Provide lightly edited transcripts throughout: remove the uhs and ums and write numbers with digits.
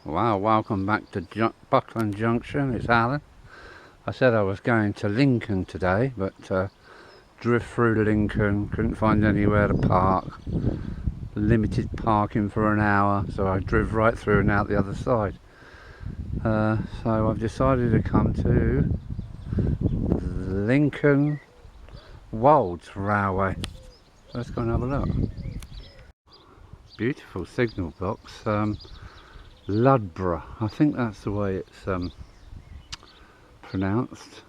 Wow, welcome back to Buckland Junction. It's Alan. I said I was going to Lincoln today, but drift through Lincoln, couldn't find anywhere to park. Limited parking for an hour, so I drove right through and out the other side. So I've decided to come to the Lincolnshire Wolds Railway. Let's go and have a look. Beautiful signal box. Ludborough, I think that's the way it's pronounced.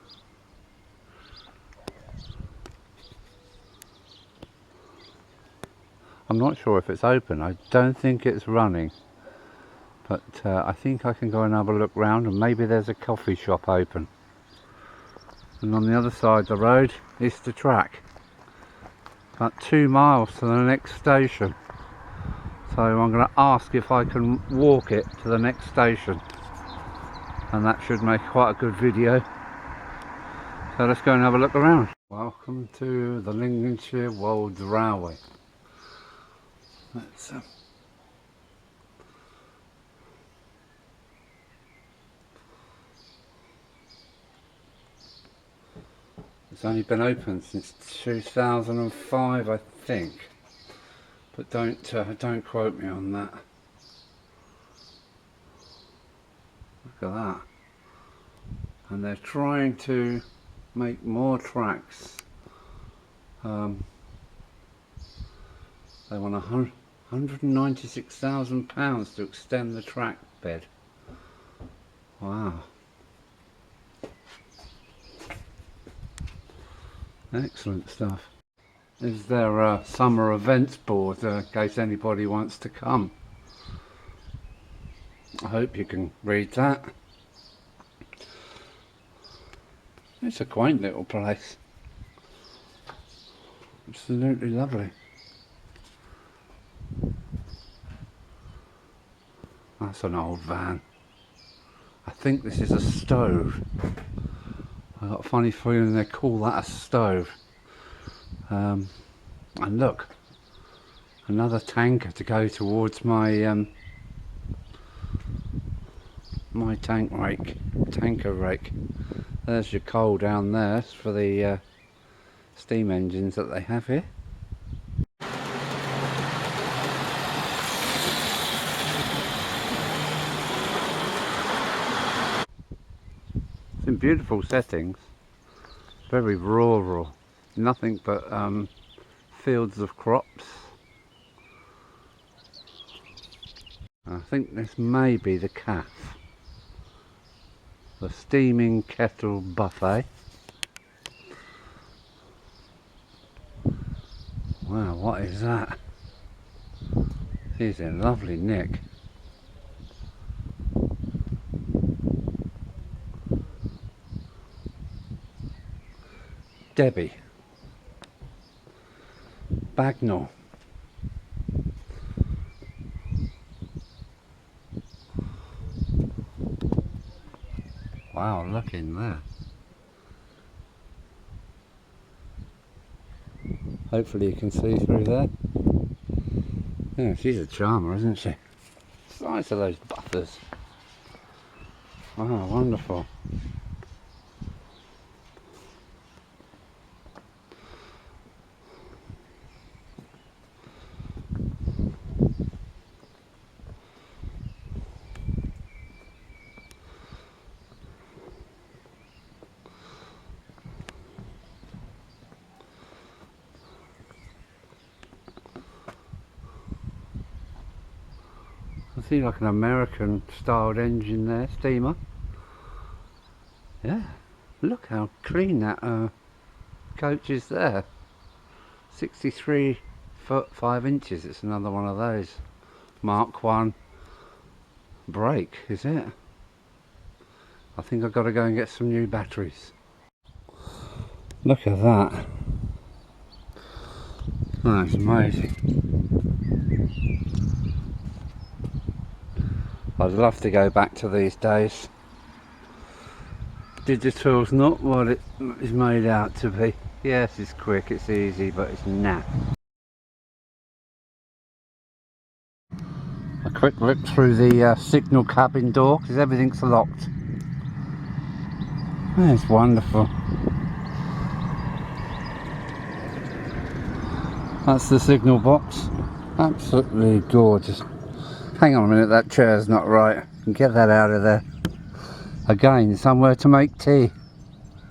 I'm not sure if it's open. I don't think it's running, but I think I can go and have a look round, and maybe there's a coffee shop open. And on the other side of the road is the track, about 2 miles to the next station. So I'm going to ask if I can walk it to the next station, and that should make quite a good video. So let's go and have a look around. Welcome to the Lincolnshire Wolds Railway. Let's it's only been open since 2005, I think. But don't quote me on that. Look at that. And they're trying to make more tracks. They want £196,000 to extend the track bed. Wow. Excellent stuff. Is there a summer events board in case anybody wants to come? I hope you can read that. It's a quaint little place. Absolutely lovely. That's an old van. I think this is a stove. I've got a funny feeling they call that a stove. And look, another tanker to go towards my my tanker rake. There's your coal down there for the steam engines that they have here. It's in beautiful settings, very rural. Nothing but fields of crops. I think this may be the cafe, the steaming kettle buffet. Wow, what is that? She's in lovely nick. Debbie. Bagnall. Wow, look in there. Hopefully you can see through there. Yeah, she's a charmer, isn't she? Size of those buffers. Wow, wonderful. I see like an American styled engine there, steamer. Yeah, look how clean that coach is there. 63 foot 5 inches. It's another one of those Mark 1 brake, is it? I think I've got to go and get some new batteries. Look at that. That's amazing. I'd love to go back to these days. Digital's not what it is made out to be. Yes, it's quick, it's easy, but it's naff. A quick look through the signal cabin door because everything's locked. It's wonderful. That's the signal box. Absolutely gorgeous. Hang on a minute, that chair's not right. Get that out of there. Again, somewhere to make tea.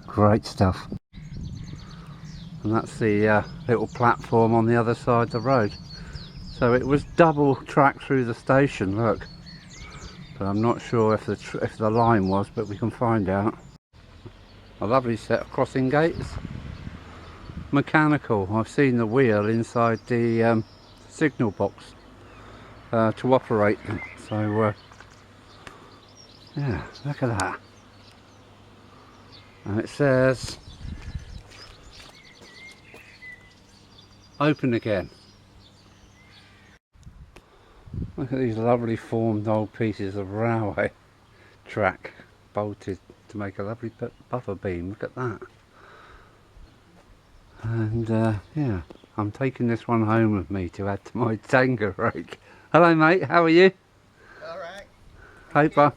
Great stuff. And that's the little platform on the other side of the road. So it was double track through the station, look. But I'm not sure if the line was, but we can find out. A lovely set of crossing gates. Mechanical. I've seen the wheel inside the signal box to operate them. So yeah, look at that. And it says open again. Look at these lovely formed old pieces of railway track bolted to make a lovely buffer beam. Look at that. And yeah, I'm taking this one home with me to add to my Tenga rake. Hello mate, how are you? Alright. Paper.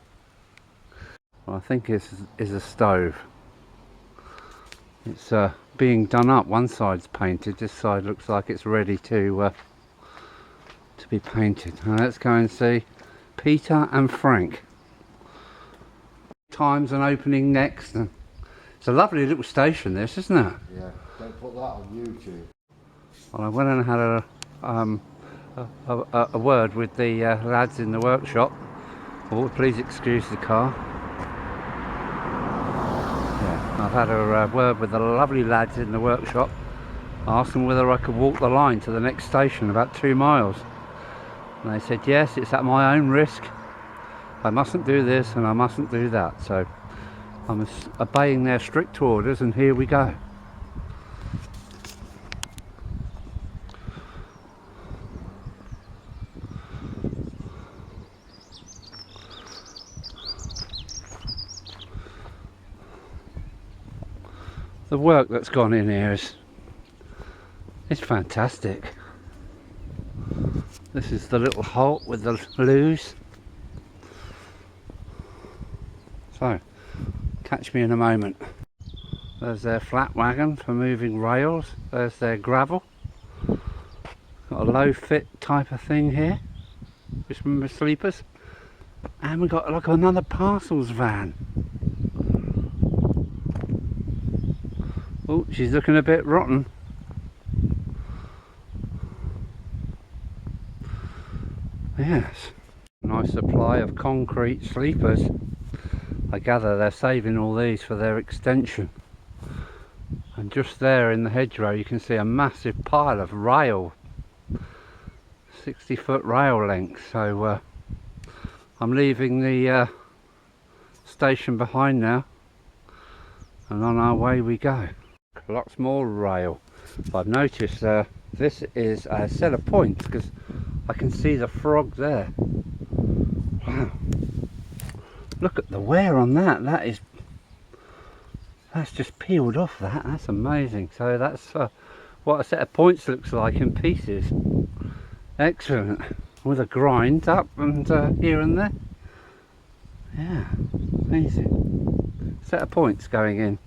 Well, I think this is a stove. It's being done up. One side's painted, this side looks like it's ready to be painted. Now let's go and see Peter and Frank. Times and opening next. It's a lovely little station this, isn't it? Yeah, don't put that on YouTube. Well, I went and had a word with the lads in the workshop. Oh, please excuse the car. Yeah, I've had a word with the lovely lads in the workshop. I asked them whether I could walk the line to the next station, about 2 miles. And they said yes, it's at my own risk. I mustn't do this and I mustn't do that. So I'm obeying their strict orders, and here we go. The work that's gone in here is fantastic. This is the little halt with the loos. So, catch me in a moment. There's their flat wagon for moving rails. There's their gravel. Got a low fit type of thing here, just with sleepers. And we've got like another parcels van. Oh, she's looking a bit rotten. Yes, nice supply of concrete sleepers. I gather they're saving all these for their extension. And just there in the hedgerow you can see a massive pile of rail, 60-foot rail length. So I'm leaving the station behind now, and on our way we go. Lots more rail. I've noticed this is a set of points because I can see the frog there. Wow, look at the wear on that. That's just peeled off. That's amazing. So that's what a set of points looks like in pieces. Excellent, with a grind up and here and there. Yeah, amazing. Set of points going in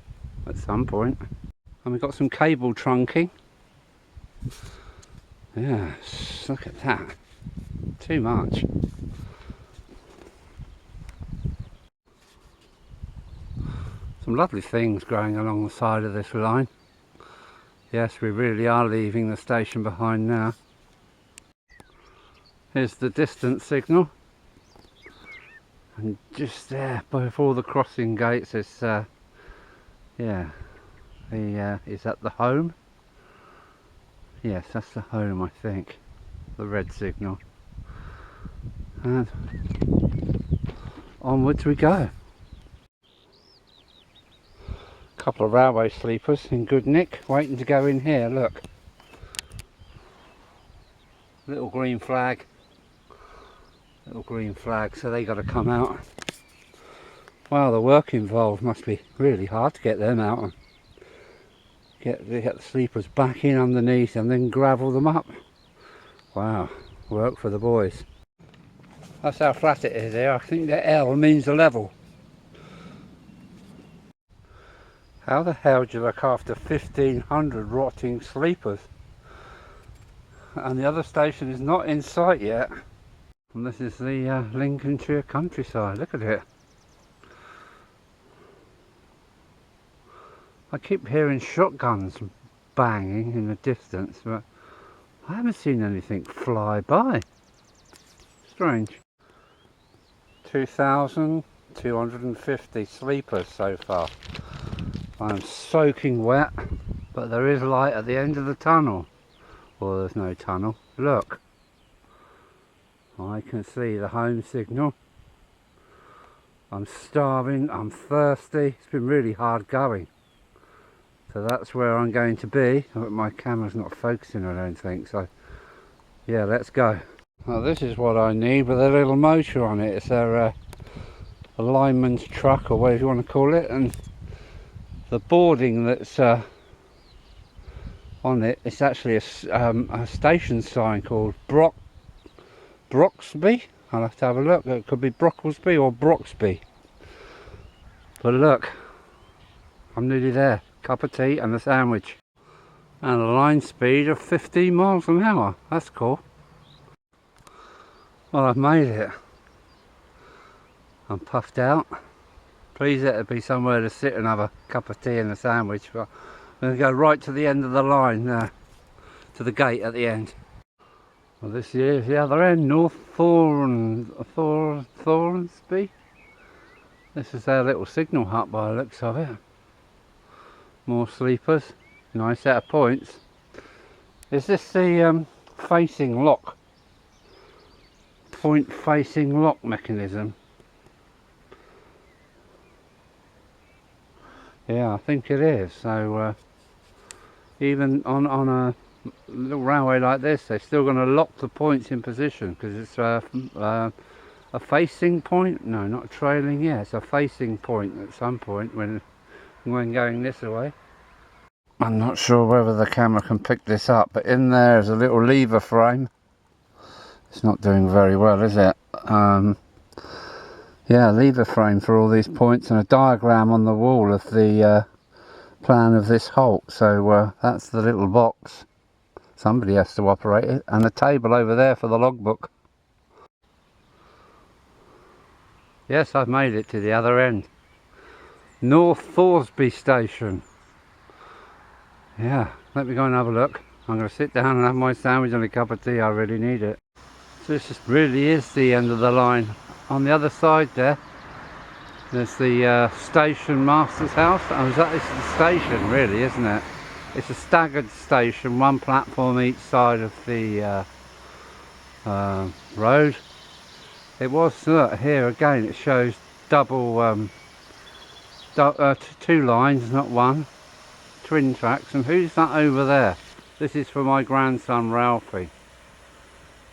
at some point. And we've got some cable trunking. Yes, look at that. Too much. Some lovely things growing along the side of this line. Yes, we really are leaving the station behind now. Here's the distance signal. And just there, before the crossing gates, is yeah. Is that the home? Yes, that's the home, I think. The red signal. And onwards we go. Couple of railway sleepers in good nick, waiting to go in here, look. Little green flag. Little green flag, so they got to come out. Wow, the work involved must be really hard to get them out. Get the sleepers back in underneath and then gravel them up. Wow, work for the boys. That's how flat it is here. I think the L means the level. How the hell do you look after 1,500 rotting sleepers? And the other station is not in sight yet. And this is the Lincolnshire countryside. Look at it. I keep hearing shotguns banging in the distance, but I haven't seen anything fly by. Strange. 2,250 sleepers so far. I'm soaking wet, but there is light at the end of the tunnel. Well, there's no tunnel. Look. I can see the home signal. I'm starving, I'm thirsty. It's been really hard going. So that's where I'm going to be. But my camera's not focusing, I don't think. So, yeah, let's go. Now this is what I need with a little motor on it. It's a lineman's truck, or whatever you want to call it. And the boarding that's on it, it's actually a station sign called Broxby. I'll have to have a look. It could be Brocklesby or Broxby. But look, I'm nearly there. Cup of tea and a sandwich. And a line speed of 15 miles an hour. That's cool. Well, I've made it. I'm puffed out. Please let there be somewhere to sit and have a cup of tea and a sandwich. But I'm going to go right to the end of the line there. To the gate at the end. Well, this is the other end, North Thoresby. This is their little signal hut by the looks of it. More sleepers, nice set of points. Is this the facing lock? Point facing lock mechanism? Yeah, I think it is. So even on a little railway like this, they're still going to lock the points in position because it's a facing point. No, not trailing. Yeah, it's a facing point at some point when going this way. I'm not sure whether the camera can pick this up, but in there is a little lever frame. It's not doing very well, is it? Yeah, lever frame for all these points and a diagram on the wall of the plan of this halt. So that's the little box. Somebody has to operate it, and a table over there for the logbook. Yes, I've made it to the other end. North Thoresby Station. Yeah, let me go and have a look. I'm going to sit down and have my sandwich and a cup of tea. I really need it. So this really is the end of the line. On the other side there's the station master's house. Oh, that is the station really, isn't it? It's a staggered station, one platform each side of the road. It was, look, here again it shows double, two lines, not one, twin tracks. And who's that over there? This is for my grandson Ralphie.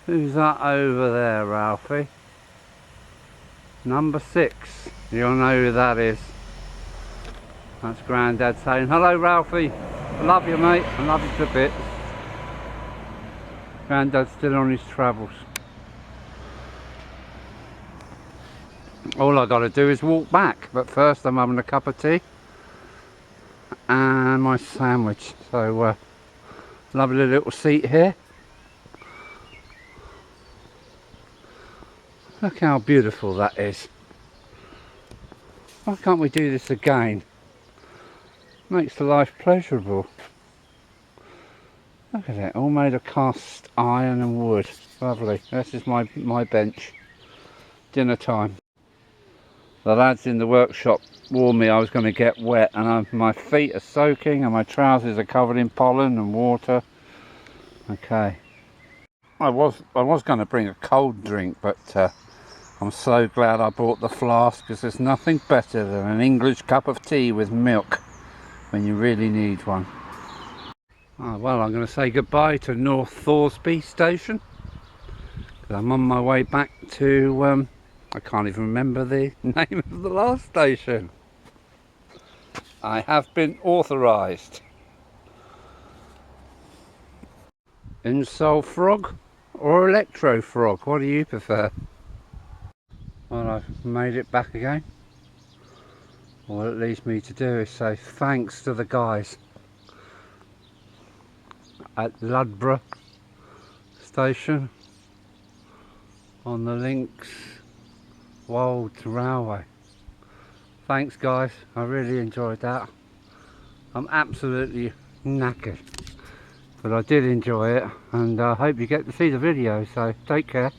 Who's that over there, Ralphie? Number 6. You'll know who that is. That's Grandad saying, hello Ralphie. I love you, mate. I love you to bits. Grandad's still on his travels. All I gotta do is walk back, but first I'm having a cup of tea and my sandwich. So lovely little seat here. Look how beautiful that is. Why can't we do this again? Makes the life pleasurable. Look at it, all made of cast iron and wood. Lovely. This is my bench. Dinner time. The lads in the workshop warned me I was going to get wet, and my feet are soaking and my trousers are covered in pollen and water. Okay. I was going to bring a cold drink, but I'm so glad I bought the flask, because there's nothing better than an English cup of tea with milk when you really need one. Oh, well, I'm going to say goodbye to North Thoresby Station, because I'm on my way back to, I can't even remember the name of the last station. I have been authorised. Insole frog or electro frog, what do you prefer? Well, I've made it back again. All it leaves me to do is say thanks to the guys at Ludborough Station on the Lincolnshire Wolds Railway. Thanks guys, I really enjoyed that. I'm absolutely knackered, but I did enjoy it, and I hope you get to see the video, so take care.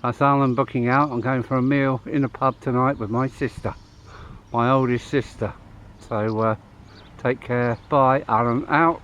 That's Alan booking out. I'm going for a meal in a pub tonight with my sister, my oldest sister. So take care, bye. Alan out.